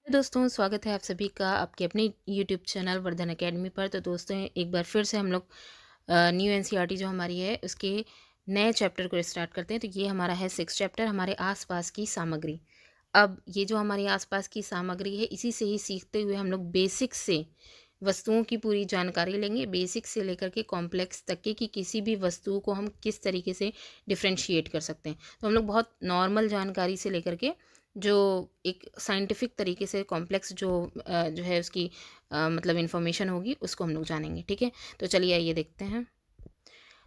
दोस्तों, स्वागत है आप सभी का आपके अपने यूट्यूब चैनल वर्धन एकेडमी पर। तो दोस्तों, एक बार फिर से हम लोग न्यू एनसीईआरटी जो हमारी है उसके नए चैप्टर को स्टार्ट करते हैं। तो ये हमारा है 6 चैप्टर, हमारे आसपास की सामग्री। अब ये जो हमारी आसपास की सामग्री है, इसी से ही सीखते हुए हम लोग बेसिक से वस्तुओं की पूरी जानकारी लेंगे, बेसिक से लेकर के कॉम्प्लेक्स तक की कि किसी भी वस्तु को हम किस तरीके से डिफ्रेंशिएट कर सकते हैं। तो हम लोग बहुत नॉर्मल जानकारी से लेकर के जो एक साइंटिफिक तरीके से कॉम्प्लेक्स जो है उसकी मतलब इन्फॉर्मेशन होगी उसको हम लोग जानेंगे। ठीक है, तो चलिए आइए देखते हैं।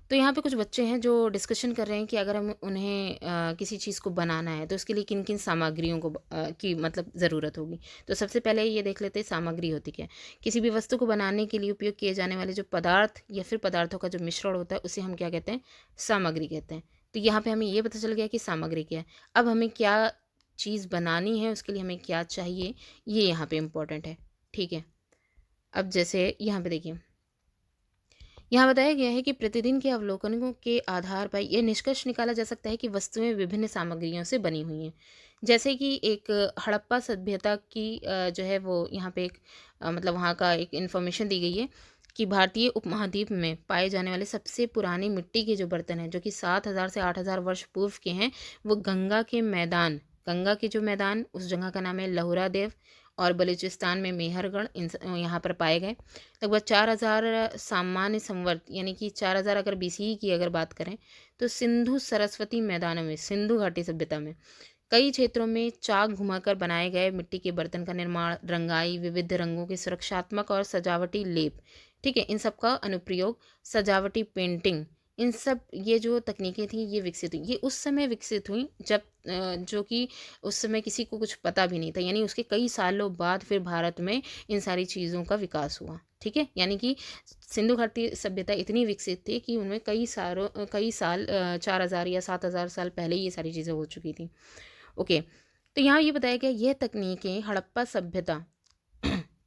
तो यहाँ पे कुछ बच्चे हैं जो डिस्कशन कर रहे हैं कि अगर हम उन्हें किसी चीज़ को बनाना है तो उसके लिए किन किन सामग्रियों की मतलब ज़रूरत होगी। तो सबसे पहले ये देख लेते हैं सामग्री होती क्या है। किसी भी वस्तु को बनाने के लिए उपयोग किए जाने वाले जो पदार्थ या फिर पदार्थों का जो मिश्रण होता है उसे हम क्या कहते हैं, सामग्री कहते हैं। तो यहाँ पे हमें ये पता चल गया कि सामग्री क्या है। अब हमें क्या चीज़ बनानी है, उसके लिए हमें क्या चाहिए, ये यहाँ पे इम्पोर्टेंट है। ठीक है, अब जैसे यहाँ पे देखिए, यहाँ बताया गया है कि प्रतिदिन के अवलोकनों के आधार पर यह निष्कर्ष निकाला जा सकता है कि वस्तुएं विभिन्न सामग्रियों से बनी हुई हैं। जैसे कि एक हड़प्पा सभ्यता की जो है वो यहाँ पे एक मतलब वहाँ का एक इन्फॉर्मेशन दी गई है कि भारतीय उपमहाद्वीप में पाए जाने वाले सबसे पुराने मिट्टी के जो बर्तन हैं जो कि 7,000 से 8,000 वर्ष पूर्व के हैं, वो गंगा के जो मैदान उस जगह का नाम है लहुरा देव, और बलूचिस्तान में मेहरगढ़ यहाँ पर पाए गए। लगभग 4,000 सामान्य संवर्त यानी कि 4,000 अगर बीसी की अगर बात करें तो सिंधु सरस्वती मैदानों में, सिंधु घाटी सभ्यता में कई क्षेत्रों में चाक घुमाकर बनाए गए मिट्टी के बर्तन का निर्माण, रंगाई, विविध रंगों के सुरक्षात्मक और सजावटी लेप, ठीक है, इन सब का अनुप्रयोग, सजावटी पेंटिंग, इन सब ये जो तकनीकें थी ये विकसित हुई। ये उस समय विकसित हुई जब जो कि उस समय किसी को कुछ पता भी नहीं था, यानी उसके कई सालों बाद फिर भारत में इन सारी चीज़ों का विकास हुआ। ठीक है, यानी कि सिंधु घाटी सभ्यता इतनी विकसित थी कि उनमें कई साल 4,000 या 7,000 साल पहले ये सारी चीज़ें हो चुकी थी। ओके, तो यहाँ ये बताया गया ये तकनीकें हड़प्पा सभ्यता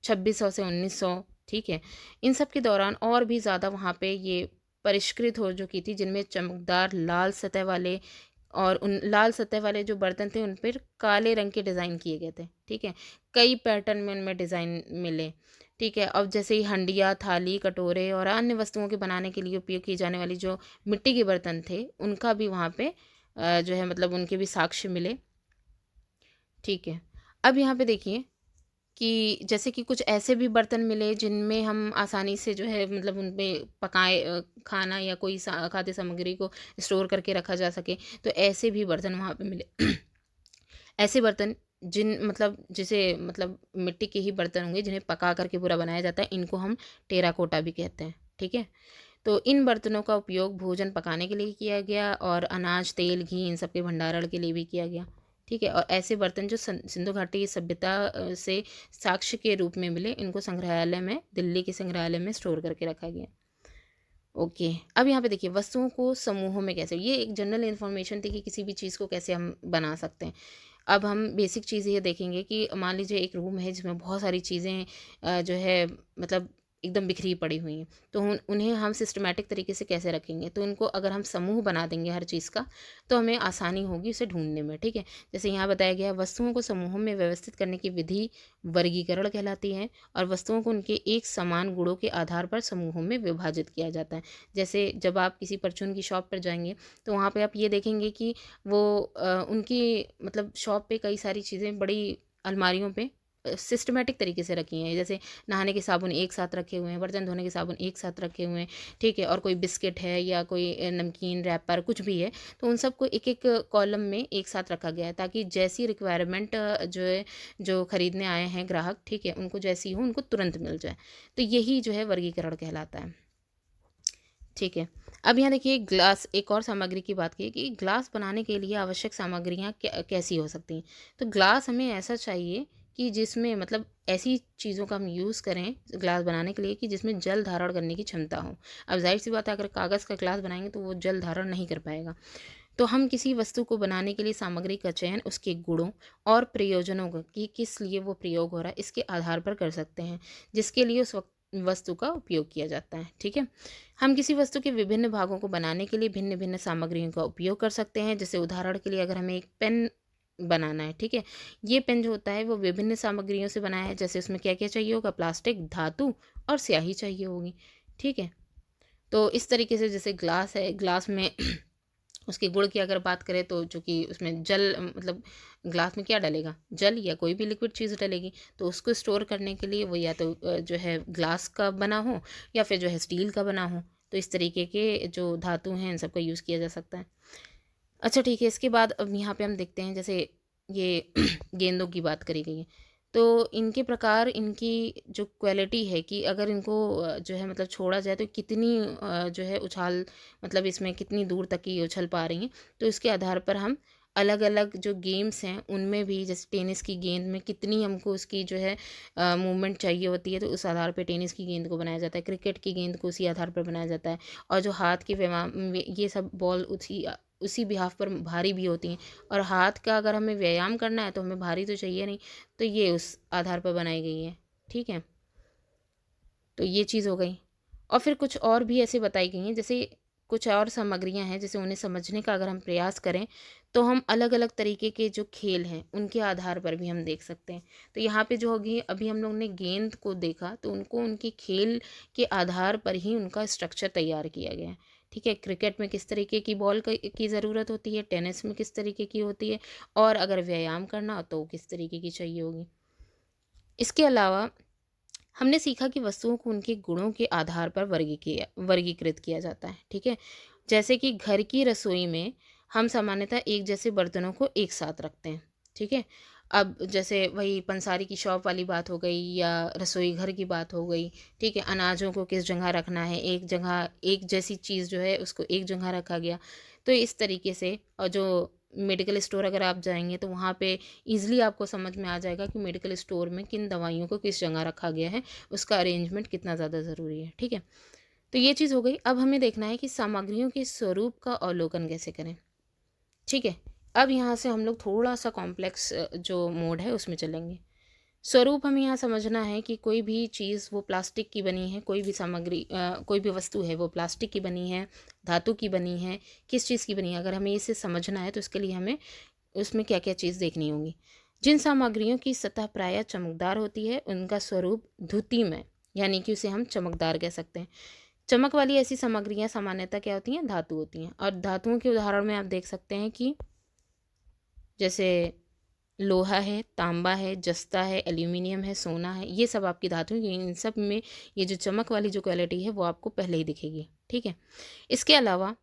2600 से 1900, ठीक है, इन सब के दौरान और भी ज़्यादा वहाँ पे ये परिष्कृत हो चुकी थी, जिनमें चमकदार लाल सतह वाले, और उन लाल सतह वाले जो बर्तन थे उन पर काले रंग के डिज़ाइन किए गए थे। ठीक है, कई पैटर्न में उनमें डिज़ाइन मिले। ठीक है, अब जैसे ही हंडिया, थाली, कटोरे और अन्य वस्तुओं के बनाने के लिए उपयोग की जाने वाली जो मिट्टी के बर्तन थे उनका भी वहाँ पे जो है मतलब उनके भी साक्ष्य मिले। ठीक है, अब यहाँ पे देखिए कि जैसे कि कुछ ऐसे भी बर्तन मिले जिनमें हम आसानी से जो है मतलब उनपे पकाए खाना या कोई खाद्य सामग्री को स्टोर करके रखा जा सके, तो ऐसे भी बर्तन वहाँ पे मिले। ऐसे बर्तन जिन मतलब जिसे मतलब मिट्टी के ही बर्तन होंगे जिन्हें पका करके पूरा बनाया जाता है, इनको हम टेराकोटा भी कहते हैं। ठीक है, तो इन बर्तनों का उपयोग भोजन पकाने के लिए किया गया और अनाज, तेल, घी इन सब के भंडारण के लिए भी किया गया। ठीक है, और ऐसे बर्तन जो सिंधु घाटी सभ्यता से साक्ष्य के रूप में मिले, इनको संग्रहालय में, दिल्ली के संग्रहालय में स्टोर करके रखा गया। ओके, अब यहाँ पे देखिए वस्तुओं को समूहों में कैसे, ये एक जनरल इन्फॉर्मेशन थी कि किसी भी चीज़ को कैसे हम बना सकते हैं। अब हम बेसिक चीज़ ये देखेंगे कि मान लीजिए एक रूम है जिसमें बहुत सारी चीज़ें जो है मतलब एकदम बिखरी पड़ी हुई हैं, तो उन्हें हम सिस्टमैटिक तरीके से कैसे रखेंगे, तो उनको अगर हम समूह बना देंगे हर चीज़ का, तो हमें आसानी होगी उसे ढूंढने में। ठीक है, जैसे यहाँ बताया गया है, वस्तुओं को समूहों में व्यवस्थित करने की विधि वर्गीकरण कहलाती है, और वस्तुओं को उनके एक समान गुणों के आधार पर समूहों में विभाजित किया जाता है। जैसे जब आप किसी परचून की शॉप पर जाएंगे तो वहाँ पे आप ये देखेंगे कि वो उनकी मतलब शॉप पे कई सारी चीज़ें बड़ी अलमारियों पे सिस्टमेटिक तरीके से रखी हैं। जैसे नहाने के साबुन एक साथ रखे हुए हैं, बर्तन धोने के साबुन एक साथ रखे हुए हैं। ठीक है, और कोई बिस्किट है या कोई नमकीन रैपर कुछ भी है, तो उन सबको एक एक कॉलम में एक साथ रखा गया है ताकि जैसी रिक्वायरमेंट जो है, जो खरीदने आए हैं ग्राहक, ठीक है, उनको जैसी हो उनको तुरंत मिल जाए। तो यही जो है वर्गीकरण कहलाता है। ठीक है, अब यहाँ देखिए ग्लास, एक और सामग्री की बात की कि ग्लास बनाने के लिए आवश्यक सामग्रियाँ कैसी हो सकती हैं। तो ग्लास हमें ऐसा चाहिए कि जिसमें मतलब ऐसी चीज़ों का हम यूज़ करें ग्लास बनाने के लिए कि जिसमें जल धारण करने की क्षमता हो। अब जाहिर सी बात है अगर कागज़ का ग्लास बनाएंगे तो वो जल धारण नहीं कर पाएगा। तो हम किसी वस्तु को बनाने के लिए सामग्री का चयन उसके गुणों और प्रयोजनों का कि किस लिए वो प्रयोग हो रहा है इसके आधार पर कर सकते हैं, जिसके लिए उस वक्त वस्तु का उपयोग किया जाता है। ठीक है, हम किसी वस्तु के विभिन्न भागों को बनाने के लिए भिन्न भिन्न सामग्रियों का उपयोग कर सकते हैं। जैसे उदाहरण के लिए अगर हमें एक पेन बनाना है। ठीक है, ये पेन जो होता है वो विभिन्न सामग्रियों से बना है। जैसे उसमें क्या क्या चाहिए होगा, प्लास्टिक, धातु और स्याही चाहिए होगी। ठीक है, तो इस तरीके से जैसे ग्लास है, ग्लास में उसके गुण की अगर बात करें तो जो कि उसमें जल मतलब ग्लास में क्या डलेगा, जल या कोई भी लिक्विड चीज़ डलेगी। तो उसको स्टोर करने के लिए वो या तो जो है ग्लास का बना हो या फिर जो है स्टील का बना हो। तो इस तरीके के जो धातु हैं इन सबका यूज़ किया जा सकता है। अच्छा ठीक है, इसके बाद अब यहाँ पे हम देखते हैं जैसे ये गेंदों की बात करी गई है। तो इनके प्रकार, इनकी जो क्वालिटी है कि अगर इनको जो है मतलब छोड़ा जाए तो कितनी जो है उछाल, मतलब इसमें कितनी दूर तक ये उछल पा रही हैं। तो इसके आधार पर हम अलग अलग जो गेम्स हैं उनमें भी, जैसे टेनिस की गेंद में कितनी हमको उसकी जो है मूवमेंट चाहिए होती है, तो उस आधार पर टेनिस की गेंद को बनाया जाता है। क्रिकेट की गेंद को उसी आधार पर बनाया जाता है। और जो हाथ के व्यायाम, ये सब बॉल उसी उसी बिहाफ पर भारी भी होती हैं। और हाथ का अगर हमें व्यायाम करना है तो हमें भारी तो चाहिए नहीं, तो ये उस आधार पर बनाई गई है। ठीक है, तो ये चीज़ हो गई। और फिर कुछ और भी ऐसे बताई गई हैं, जैसे कुछ और सामग्रियां हैं, जैसे उन्हें समझने का अगर हम प्रयास करें तो हम अलग अलग तरीके के जो खेल हैं उनके आधार पर भी हम देख सकते हैं। तो यहाँ पे जो होगी, अभी हम लोग ने गेंद को देखा तो उनको उनके खेल के आधार पर ही उनका स्ट्रक्चर तैयार किया गया है। ठीक है, क्रिकेट में किस तरीके की बॉल की ज़रूरत होती है, टेनिस में किस तरीके की होती है, और अगर व्यायाम करना हो तो किस तरीके की चाहिए होगी। इसके अलावा हमने सीखा कि वस्तुओं को उनके गुणों के आधार पर वर्गीकृत किया जाता है। ठीक है, जैसे कि घर की रसोई में हम सामान्यतः एक जैसे बर्तनों को एक साथ रखते हैं। ठीक है, अब जैसे वही पंसारी की शॉप वाली बात हो गई या रसोई घर की बात हो गई। ठीक है, अनाजों को किस जगह रखना है, एक जगह एक जैसी चीज़ जो है उसको एक जगह रखा गया। तो इस तरीके से, और जो मेडिकल स्टोर अगर आप जाएंगे तो वहाँ पे ईज़िली आपको समझ में आ जाएगा कि मेडिकल स्टोर में किन दवाइयों को किस जगह रखा गया है, उसका अरेंजमेंट कितना ज़्यादा ज़रूरी है। ठीक है, तो ये चीज़ हो गई। अब हमें देखना है कि सामग्रियों के स्वरूप का अवलोकन कैसे करें। ठीक है, अब यहाँ से हम लोग थोड़ा सा कॉम्प्लेक्स जो मोड है उसमें चलेंगे। स्वरूप हमें यहाँ समझना है कि कोई भी चीज़ वो प्लास्टिक की बनी है, कोई भी सामग्री कोई भी वस्तु है वो प्लास्टिक की बनी है, धातु की बनी है, किस चीज़ की बनी है। अगर हमें इसे समझना है तो इसके लिए हमें उसमें क्या क्या चीज़ देखनी होगी। जिन सामग्रियों की सतह प्रायः चमकदार होती है उनका स्वरूप द्युतिमय, यानी कि उसे हम चमकदार कह सकते हैं। चमक वाली ऐसी सामग्रियाँ सामान्यतः क्या होती हैं, धातु होती हैं। और धातुओं के उदाहरण में आप देख सकते हैं कि जैसे लोहा है, तांबा है, जस्ता है, एल्यूमिनियम है, सोना है, ये सब आपकी धातु हैं। इन सब में ये जो चमक वाली जो क्वालिटी है वो आपको पहले ही दिखेगी। ठीक है, इसके अलावा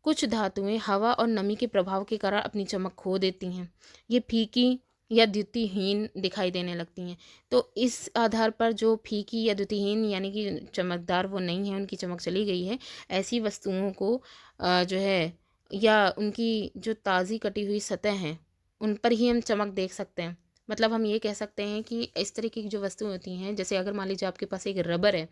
कुछ धातुएं हवा और नमी के प्रभाव के कारण अपनी चमक खो देती हैं। ये फीकी या द्युतिहीन दिखाई देने लगती हैं। तो इस आधार पर जो फीकी या द्युतिहीन यानी कि चमकदार वो नहीं है, उनकी चमक चली गई है, ऐसी वस्तुओं को जो है, या उनकी जो ताज़ी कटी हुई सतह हैं उन पर ही हम चमक देख सकते हैं। मतलब हम ये कह सकते हैं कि इस तरीके की जो वस्तुएँ होती हैं, जैसे अगर मान लीजिए आपके पास एक रबर है।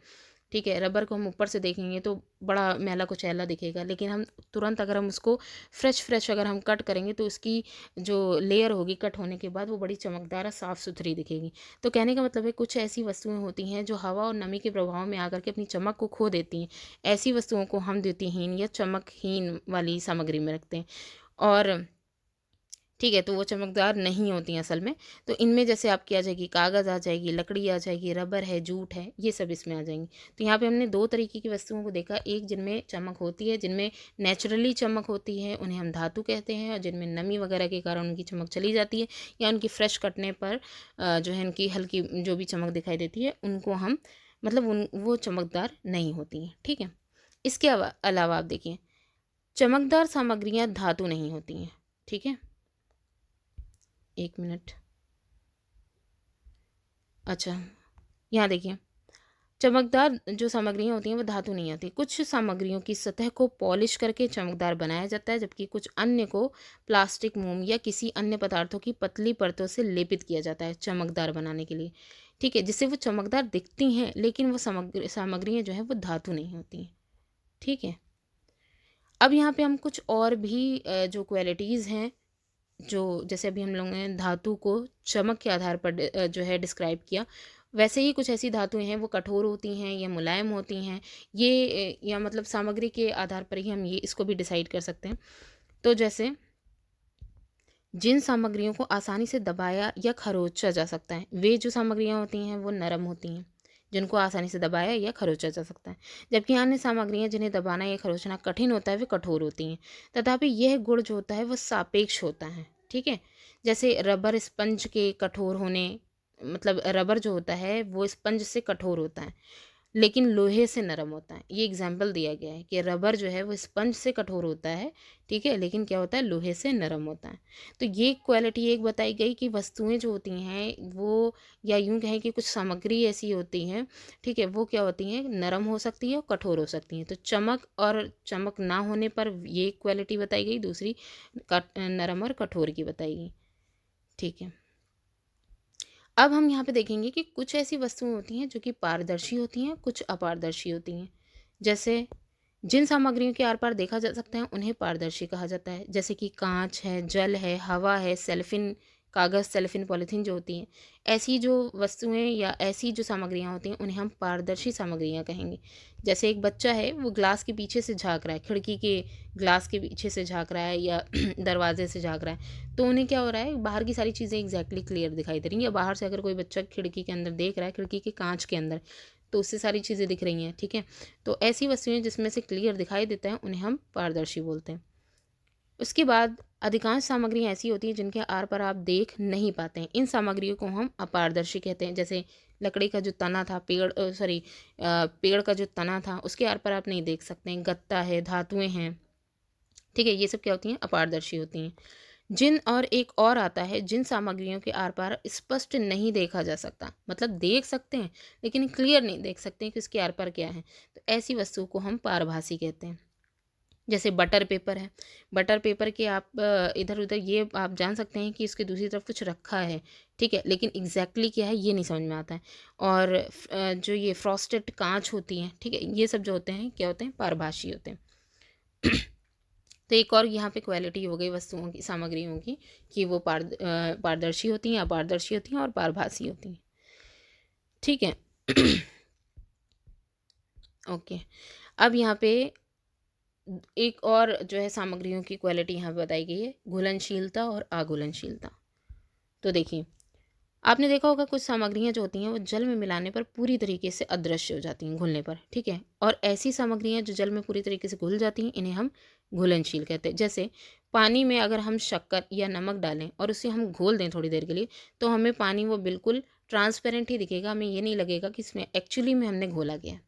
ठीक है, रबर को हम ऊपर से देखेंगे तो बड़ा मैला कुचैला दिखेगा, लेकिन हम तुरंत अगर हम उसको फ्रेश फ्रेश अगर हम कट करेंगे तो उसकी जो लेयर होगी कट होने के बाद वो बड़ी चमकदार और साफ़ सुथरी दिखेगी। तो कहने का मतलब है कुछ ऐसी वस्तुएँ होती हैं जो हवा और नमी के प्रभाव में आकर के अपनी चमक को खो देती हैं। ऐसी वस्तुओं को हम द्युतिहीन या चमकहीन वाली सामग्री में रखते हैं। और ठीक है, तो वो चमकदार नहीं होती हैं असल में। तो इनमें जैसे आपकी आ जाएगी कागज़, आ जाएगी लकड़ी, आ जाएगी रबर है, जूट है, ये सब इसमें आ जाएंगी। तो यहाँ पे हमने दो तरीके की वस्तुओं को देखा, एक जिनमें चमक होती है, जिनमें नेचुरली चमक होती है, उन्हें हम धातु कहते हैं। और जिनमें नमी वगैरह के कारण उनकी चमक चली जाती है, या उनकी फ्रेश कटने पर जो है उनकी हल्की जो भी चमक दिखाई देती है उनको हम मतलब उन वो चमकदार नहीं होती हैं। ठीक है, इसके अलावा आप देखिए, चमकदार सामग्रियाँ धातु नहीं होती हैं। ठीक है, एक मिनट। अच्छा, यहाँ देखिए, चमकदार जो सामग्रियाँ होती हैं वो धातु नहीं होती। कुछ सामग्रियों की सतह को पॉलिश करके चमकदार बनाया जाता है, जबकि कुछ अन्य को प्लास्टिक, मोम या किसी अन्य पदार्थों की पतली परतों से लेपित किया जाता है चमकदार बनाने के लिए। ठीक है, जिससे वो चमकदार दिखती हैं, लेकिन वो सामग्रियाँ जो हैं वो धातु नहीं होती हैं। ठीक है, अब यहाँ पे हम कुछ और भी जो क्वालिटीज़ हैं, जो जैसे अभी हम लोगों ने धातु को चमक के आधार पर जो है डिस्क्राइब किया, वैसे ही कुछ ऐसी धातुएं हैं वो कठोर होती हैं या मुलायम होती हैं। ये या मतलब सामग्री के आधार पर ही हम ये इसको भी डिसाइड कर सकते हैं। तो जैसे जिन सामग्रियों को आसानी से दबाया या खरोचा जा सकता है, वे जो सामग्रियाँ होती हैं वो नरम होती हैं, जिनको आसानी से दबाया या खरोचा जा सकता है। जबकि अन्य सामग्रियाँ जिन्हें दबाना या खरोचना कठिन होता है वे कठोर होती हैं। तथापि यह गुण जो होता है वो सापेक्ष होता है, ठीक है। जैसे रबर स्पंज के कठोर होने, मतलब रबर जो होता है वो स्पंज से कठोर होता है लेकिन लोहे से नरम होता है। ये एग्जाम्पल दिया गया है कि रबर जो है वो स्पंज से कठोर होता है, ठीक है, लेकिन क्या होता है, लोहे से नरम होता है। तो ये क्वालिटी एक बताई गई कि वस्तुएं जो होती हैं वो, या यूं कहें कि कुछ सामग्री ऐसी होती हैं, ठीक है, वो क्या होती हैं, नरम हो सकती है और कठोर हो सकती हैं। तो चमक और चमक ना होने पर ये क्वालिटी बताई गई, दूसरी नरम और कठोर की बताई गई, ठीक है। अब हम यहाँ पे देखेंगे कि कुछ ऐसी वस्तुएं होती हैं जो कि पारदर्शी होती हैं, कुछ अपारदर्शी होती हैं। जैसे जिन सामग्रियों के आर पार देखा जा सकता है उन्हें पारदर्शी कहा जाता है, जैसे कि कांच है, जल है, हवा है, सेल्फिन कागज़, सेल्फिन पॉलीथीन जो होती हैं। ऐसी जो वस्तुएं या ऐसी जो सामग्रियां होती हैं उन्हें हम पारदर्शी सामग्रियां कहेंगे। जैसे एक बच्चा है वो ग्लास के पीछे से झांक रहा है, खिड़की के ग्लास के पीछे से झांक रहा है या दरवाजे से झांक रहा है, तो उन्हें क्या हो रहा है, बाहर की सारी चीज़ें एग्जैक्टली क्लियर दिखाई दे रही हैं। या बाहर से अगर कोई बच्चा खिड़की के अंदर देख रहा है, खिड़की के कांच के अंदर, तो उससे सारी चीज़ें दिख रही हैं, ठीक है। तो ऐसी वस्तुएं जिसमें से क्लियर दिखाई देता है उन्हें हम पारदर्शी बोलते हैं। उसके बाद अधिकांश सामग्रियाँ ऐसी होती हैं जिनके आर पर आप देख नहीं पाते हैं, इन सामग्रियों को हम अपारदर्शी कहते हैं। जैसे लकड़ी का जो तना था, पेड़ का जो तना था उसके आर पर आप नहीं देख सकते हैं। गत्ता है, धातुएं हैं, ठीक है, ये सब क्या होती हैं, अपारदर्शी होती हैं। जिन और एक और आता है जिन सामग्रियों के आर पार स्पष्ट नहीं देखा जा सकता, मतलब देख सकते हैं लेकिन क्लियर नहीं देख सकते हैं कि उसके आर पार क्या है, तो ऐसी वस्तु को हम पारभासी कहते हैं। जैसे बटर पेपर है, बटर पेपर के आप इधर उधर ये आप जान सकते हैं कि इसके दूसरी तरफ कुछ रखा है, ठीक है, लेकिन एग्जैक्टली क्या है ये नहीं समझ में आता है। और जो ये फ्रॉस्टेड कांच होती हैं, ठीक है, ये सब जो होते हैं क्या होते हैं, पारभासी होते हैं। तो एक और यहाँ पे क्वालिटी हो गई वस्तुओं की, सामग्रियों की, कि वो पारदर्शी होती हैं, अपारदर्शी होती हैं और पारभासी होती हैं, ठीक है। ओके। अब यहाँ पे एक और जो है सामग्रियों की क्वालिटी यहाँ पे बताई गई है, घुलनशीलता और अघुलनशीलता। तो देखिए, आपने देखा होगा कुछ सामग्रियाँ जो होती हैं वो जल में मिलाने पर पूरी तरीके से अदृश्य हो जाती हैं घुलने पर, ठीक है। और ऐसी सामग्रियाँ जो जल में पूरी तरीके से घुल जाती हैं इन्हें हम घुलनशील कहते हैं। जैसे पानी में अगर हम शक्कर या नमक डालें और उसे हम घोल दें थोड़ी देर के लिए, तो हमें पानी वो बिल्कुल ट्रांसपेरेंट ही दिखेगा, हमें ये नहीं लगेगा कि इसमें एक्चुअली में हमने घोला गया है,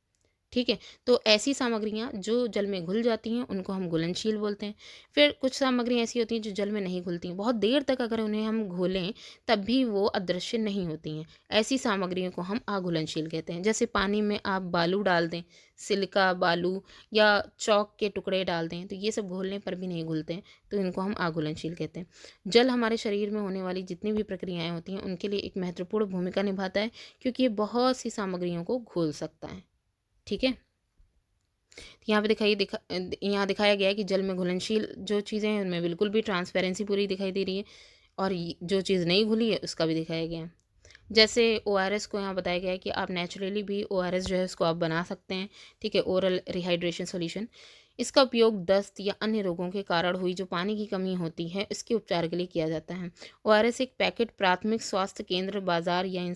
ठीक है। तो ऐसी सामग्रियाँ जो जल में घुल जाती हैं उनको हम घुलनशील बोलते हैं। फिर कुछ सामग्रियाँ ऐसी होती हैं जो जल में नहीं घुलती हैं, बहुत देर तक अगर उन्हें हम घोलें तब भी वो अदृश्य नहीं होती हैं, ऐसी सामग्रियों को हम अघुलनशील कहते हैं। जैसे पानी में आप बालू डाल दें, सिलिका बालू या चौक के टुकड़े डाल दें, तो ये सब घोलने पर भी नहीं घुलते हैं, तो इनको हम अघुलनशील कहते हैं। जल हमारे शरीर में होने वाली जितनी भी प्रक्रियाएँ होती हैं उनके लिए एक महत्वपूर्ण भूमिका निभाता है, क्योंकि ये बहुत सी सामग्रियों को घोल सकता है, ठीक है। यहाँ पे यहाँ दिखाया गया है कि जल में घुलनशील जो चीज़ें हैं उनमें बिल्कुल भी ट्रांसपेरेंसी पूरी दिखाई दे रही है, और जो चीज़ नहीं घुली है उसका भी दिखाया गया है। जैसे ORS को यहाँ बताया गया है कि आप नेचुरली भी ORS जो है उसको आप बना सकते हैं, ठीक है, ओरल रिहाइड्रेशन सॉल्यूशन। इसका उपयोग दस्त या अन्य रोगों के कारण हुई जो पानी की कमी होती है इसके उपचार के लिए किया जाता है। ORS एक पैकेट प्राथमिक स्वास्थ्य केंद्र, बाजार या इन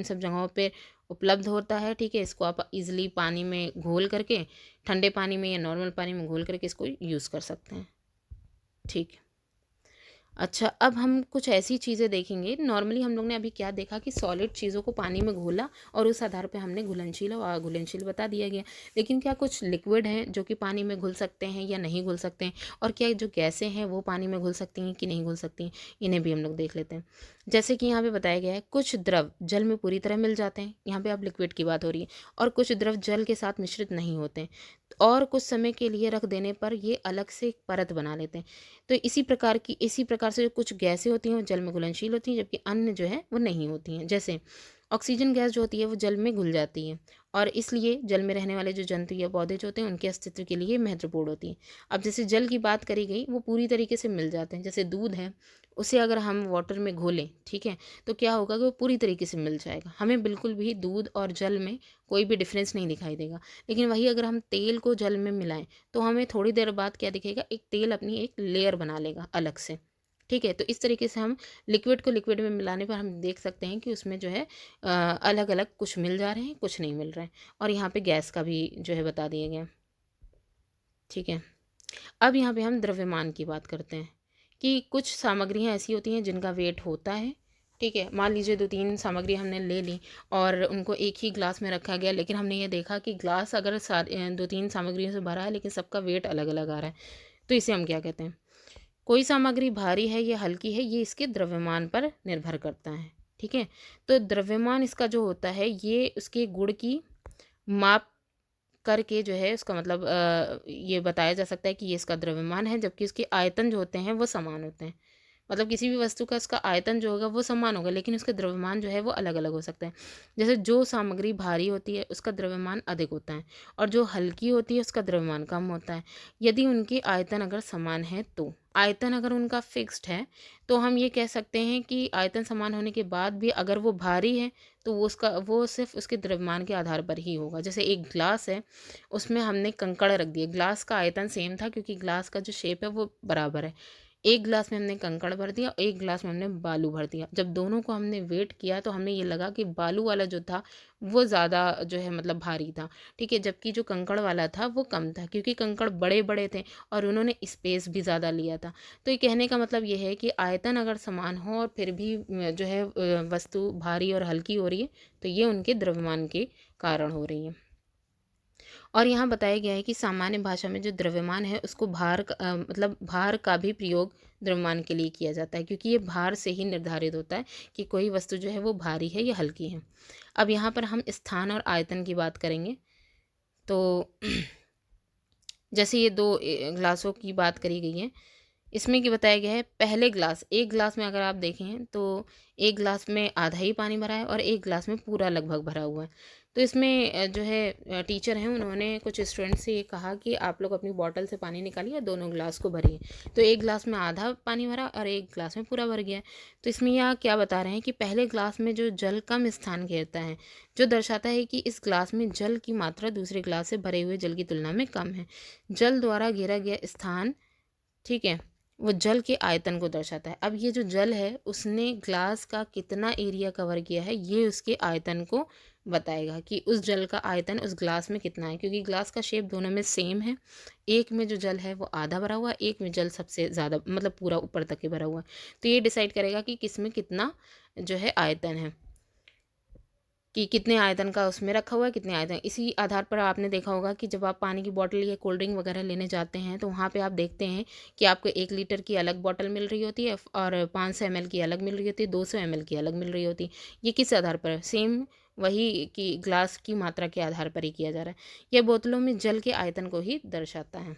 सब जगहों पे उपलब्ध होता है, ठीक है। इसको आप इजीली पानी में घोल करके, ठंडे पानी में या नॉर्मल पानी में घोल करके इसको यूज़ कर सकते हैं, ठीक है। अच्छा, अब हम कुछ ऐसी चीज़ें देखेंगे। नॉर्मली हम लोग ने अभी क्या देखा कि सॉलिड चीज़ों को पानी में घोला और उस आधार पे हमने घुलनशील और अघुलनशील बता दिया गया। लेकिन क्या कुछ लिक्विड हैं जो कि पानी में घुल सकते हैं या नहीं घुल सकते हैं, और क्या जो गैसें हैं वो पानी में घुल सकती हैं कि नहीं घुल सकती हैं, इन्हें भी हम लोग देख लेते हैं। जैसे कि यहाँ पे बताया गया है कुछ द्रव जल में पूरी तरह मिल जाते हैं, यहाँ पे अब लिक्विड की बात हो रही है, और कुछ द्रव जल के साथ मिश्रित नहीं होते हैं, और कुछ समय के लिए रख देने पर ये अलग से एक परत बना लेते हैं। तो इसी प्रकार से जो कुछ गैसें होती हैं वो जल में घुलनशील होती हैं, जबकि अन्य जो है वो नहीं होती हैं। जैसे ऑक्सीजन गैस जो होती है वो जल में घुल जाती है, और इसलिए जल में रहने वाले जो जंतु या पौधे जो होते हैं उनके अस्तित्व के लिए महत्वपूर्ण होती है। अब जैसे जल की बात करी गई, वो पूरी तरीके से मिल जाते हैं। जैसे दूध है, उसे अगर हम वाटर में घोलें, ठीक है, तो क्या होगा कि वो पूरी तरीके से मिल जाएगा, हमें बिल्कुल भी दूध और जल में कोई भी डिफरेंस नहीं दिखाई देगा। लेकिन वही अगर हम तेल को जल में मिलाएं, तो हमें थोड़ी देर बाद क्या दिखेगा, एक तेल अपनी एक लेयर बना लेगा अलग से, ठीक है। तो इस तरीके से हम लिक्विड को लिक्विड में मिलाने पर हम देख सकते हैं कि उसमें जो है अलग अलग कुछ मिल जा रहे हैं, कुछ नहीं मिल रहे हैं। और यहाँ पे गैस का भी जो है बता दिया गया। ठीक है। अब यहाँ पे हम द्रव्यमान की बात करते हैं कि कुछ सामग्रियाँ ऐसी होती हैं जिनका वेट होता है। ठीक है, मान लीजिए 2-3 सामग्री हमने ले ली और उनको एक ही ग्लास में रखा गया, लेकिन हमने ये देखा कि ग्लास अगर 2-3 सामग्रियों से भरा है लेकिन सबका वेट अलग अलग आ रहा है, तो इसे हम क्या कहते हैं? कोई सामग्री भारी है या हल्की है, ये इसके द्रव्यमान पर निर्भर करता है। ठीक है, तो द्रव्यमान इसका जो होता है ये उसके गुण की माप करके जो है उसका मतलब ये बताया जा सकता है कि ये इसका द्रव्यमान है, जबकि उसके आयतन जो होते हैं वो समान होते हैं। मतलब किसी भी वस्तु का इसका आयतन जो होगा वो समान होगा, लेकिन उसका द्रव्यमान जो है वो अलग अलग हो सकता है। जैसे जो सामग्री भारी होती है उसका द्रव्यमान अधिक होता है और जो हल्की होती है उसका द्रव्यमान कम होता है। यदि उनके आयतन अगर समान है तो आयतन अगर उनका फिक्स्ड है तो हम ये कह सकते हैं कि आयतन समान होने के बाद भी अगर वो भारी है तो वो सिर्फ उसके द्रव्यमान के आधार पर ही होगा। जैसे एक ग्लास है, उसमें हमने कंकड़ रख दिए, ग्लास का आयतन सेम था क्योंकि ग्लास का जो शेप है वो बराबर है। एक ग्लास में हमने कंकड़ भर दिया, एक ग्लास में हमने बालू भर दिया। जब दोनों को हमने वेट किया तो हमें ये लगा कि बालू वाला जो था वो ज़्यादा जो है मतलब भारी था। ठीक है, जबकि जो कंकड़ वाला था वो कम था क्योंकि कंकड़ बड़े बड़े थे और उन्होंने स्पेस भी ज़्यादा लिया था। तो ये कहने का मतलब ये है कि आयतन अगर समान हो और फिर भी जो है वस्तु भारी और हल्की हो रही है, तो ये उनके द्रव्यमान के कारण हो रही है। और यहाँ बताया गया है कि सामान्य भाषा में जो द्रव्यमान है उसको मतलब भार का भी प्रयोग द्रव्यमान के लिए किया जाता है, क्योंकि ये भार से ही निर्धारित होता है कि कोई वस्तु जो है वो भारी है या हल्की है। अब यहाँ पर हम स्थान और आयतन की बात करेंगे। तो जैसे ये दो ग्लासों की बात करी गई है, इसमें क्या बताया गया है, पहले ग्लास, एक ग्लास में अगर आप देखें तो एक ग्लास में आधा ही पानी भरा है और एक ग्लास में पूरा लगभग भरा हुआ है। तो इसमें जो है टीचर हैं उन्होंने कुछ स्टूडेंट से ये कहा कि आप लोग अपनी बॉटल से पानी निकालिए और दोनों ग्लास को भरिए। तो एक ग्लास में आधा पानी भरा और एक ग्लास में पूरा भर गया है। तो इसमें यह क्या बता रहे हैं कि पहले ग्लास में जो जल कम स्थान घेरता है, जो दर्शाता है कि इस ग्लास में जल की मात्रा दूसरे ग्लास से भरे हुए जल की तुलना में कम है। जल द्वारा घेरा गया स्थान, ठीक है, वो जल के आयतन को दर्शाता है। अब ये जो जल है उसने ग्लास का कितना एरिया कवर किया है ये उसके आयतन को बताएगा कि उस जल का आयतन उस ग्लास में कितना है, क्योंकि ग्लास का शेप दोनों में सेम है। एक में जो जल है वो आधा भरा हुआ है, एक में जल सबसे ज़्यादा मतलब पूरा ऊपर तक के भरा हुआ है। तो ये डिसाइड करेगा कि किस में कितना जो है आयतन है, कि कितने आयतन का उसमें रखा हुआ है, कितने आयतन। इसी आधार पर आपने देखा होगा कि जब आप पानी की बोतल या कोल्ड ड्रिंक वगैरह लेने जाते हैं तो वहाँ पे आप देखते हैं कि आपको 1 लीटर की अलग बोतल मिल रही होती है और 500 ml की अलग मिल रही होती है, 200 ml की अलग मिल रही होती है। ये किस आधार पर है? सेम वही कि ग्लास की मात्रा के आधार पर ही किया जा रहा है। यह बोतलों में जल के आयतन को ही दर्शाता है।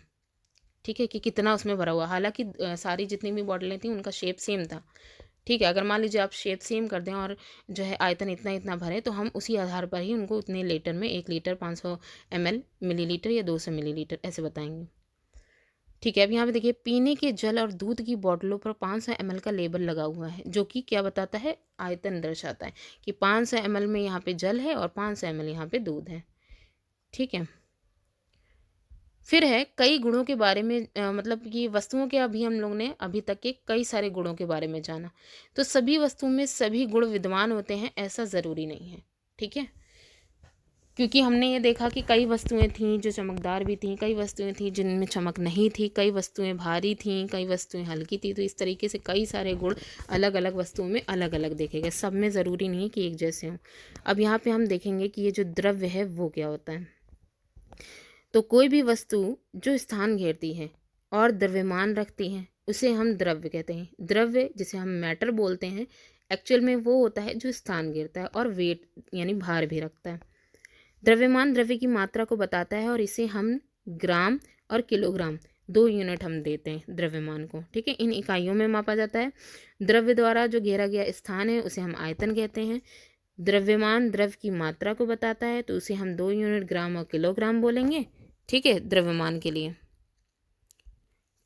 ठीक है, कि कितना उसमें भरा हुआ। हालांकि सारी जितनी भी बोतलें थी उनका शेप सेम था। ठीक है, अगर मान लीजिए आप शेप सेम कर दें और जो है आयतन इतना इतना भरें तो हम उसी आधार पर ही उनको उतने लीटर में 1 लीटर 500 ml मिलीलीटर या 200 मिलीलीटर ऐसे बताएंगे। ठीक है, अब यहाँ पे देखिए पीने के जल और दूध की बोतलों पर 500 ml का लेबल लगा हुआ है, जो कि क्या बताता है, आयतन दर्शाता है कि 500 ml में यहाँ पे जल है और 500 ml यहाँ पे दूध है। ठीक है, फिर है कई गुणों के बारे में मतलब कि वस्तुओं के अभी हम लोग ने अभी तक के कई सारे गुणों के बारे में जाना। तो सभी वस्तुओं में सभी गुण विद्यमान होते हैं ऐसा ज़रूरी नहीं है। ठीक है, क्योंकि हमने ये देखा कि कई वस्तुएं थीं जो चमकदार भी थीं, कई वस्तुएं थीं जिनमें चमक नहीं थी, कई वस्तुएं भारी थीं, कई वस्तुएं हल्की थी। तो इस तरीके से कई सारे गुण अलग अलग वस्तुओं में अलग अलग देखे गए, सब में ज़रूरी नहीं है कि एक जैसे हों। अब यहाँ पे हम देखेंगे कि ये जो द्रव्य है वो क्या होता है। तो कोई भी वस्तु जो स्थान घेरती है और द्रव्यमान रखती है उसे हम द्रव्य कहते हैं। द्रव्य जिसे हम मैटर बोलते हैं, एक्चुअल में वो होता है जो स्थान घेरता है और वेट यानी भार भी रखता है। द्रव्यमान द्रव्य की मात्रा को बताता है और इसे हम ग्राम और किलोग्राम 2 यूनिट हम देते हैं द्रव्यमान को। ठीक है, इन इकाइयों में मापा जाता है। द्रव्य द्वारा जो घेरा गया स्थान है उसे हम आयतन कहते हैं। द्रव्यमान द्रव्य की मात्रा को बताता है तो उसे हम 2 यूनिट ग्राम और किलोग्राम बोलेंगे। ठीक है, द्रव्यमान के लिए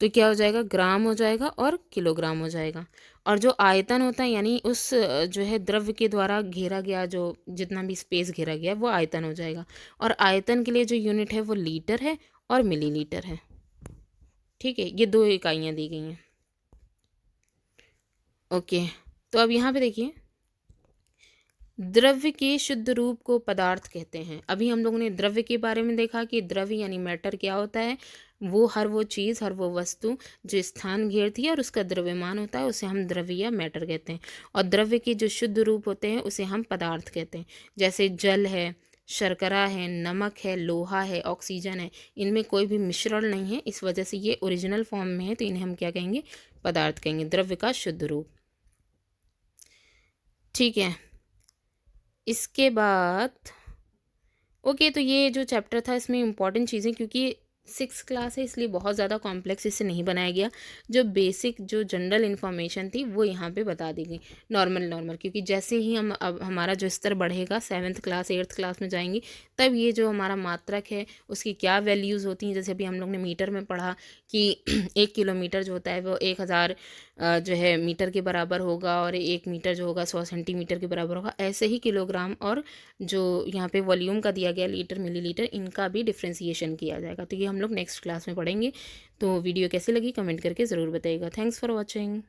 तो क्या हो जाएगा, ग्राम हो जाएगा और किलोग्राम हो जाएगा। और जो आयतन होता है यानी उस जो है द्रव्य के द्वारा घेरा गया जो जितना भी स्पेस घेरा गया वो आयतन हो जाएगा। और आयतन के लिए जो यूनिट है वो लीटर है और मिलीलीटर है। ठीक है, ये 2 इकाइयाँ दी गई हैं। ओके, तो अब यहाँ पे देखिए, द्रव्य के शुद्ध रूप को पदार्थ कहते हैं। अभी हम लोगों ने द्रव्य के बारे में देखा कि द्रव्य यानी मैटर क्या होता है, वो हर वो चीज़, हर वो वस्तु जो स्थान घेरती है और उसका द्रव्यमान होता है, उसे हम द्रव्य या मैटर कहते हैं। और द्रव्य के जो शुद्ध रूप होते हैं उसे हम पदार्थ कहते हैं। जैसे जल है, शर्करा है, नमक है, लोहा है, ऑक्सीजन है, इनमें कोई भी मिश्रण नहीं है, इस वजह से ये ओरिजिनल फॉर्म में है, तो इन्हें हम क्या कहेंगे, पदार्थ कहेंगे, द्रव्य का शुद्ध रूप। ठीक है, इसके बाद ओके, तो ये जो चैप्टर था इसमें इम्पॉर्टेंट चीज़ें, क्योंकि 6th क्लास है इसलिए बहुत ज़्यादा कॉम्प्लेक्स इसे नहीं बनाया गया। जो बेसिक जो जनरल इन्फॉर्मेशन थी वो यहाँ पे बता दी गई, नॉर्मल नॉर्मल, क्योंकि जैसे ही हम अब हमारा जो स्तर बढ़ेगा 7th क्लास 8th क्लास में जाएंगे, तब ये जो हमारा मात्रक है उसकी क्या वैल्यूज़ होती हैं। जैसे अभी हम लोग ने मीटर में पढ़ा कि 1 किलोमीटर जो होता है वो 1000 जो है मीटर के बराबर होगा, और 1 मीटर जो होगा 100 सेंटीमीटर के बराबर होगा। ऐसे ही किलोग्राम और जो यहाँ पे वॉल्यूम का दिया गया लीटर मिलीलीटर, इनका भी डिफ्रेंसिएशन किया जाएगा। तो ये हम लोग नेक्स्ट क्लास में पढ़ेंगे। तो वीडियो कैसी लगी कमेंट करके ज़रूर बताइएगा। Thanks for watching.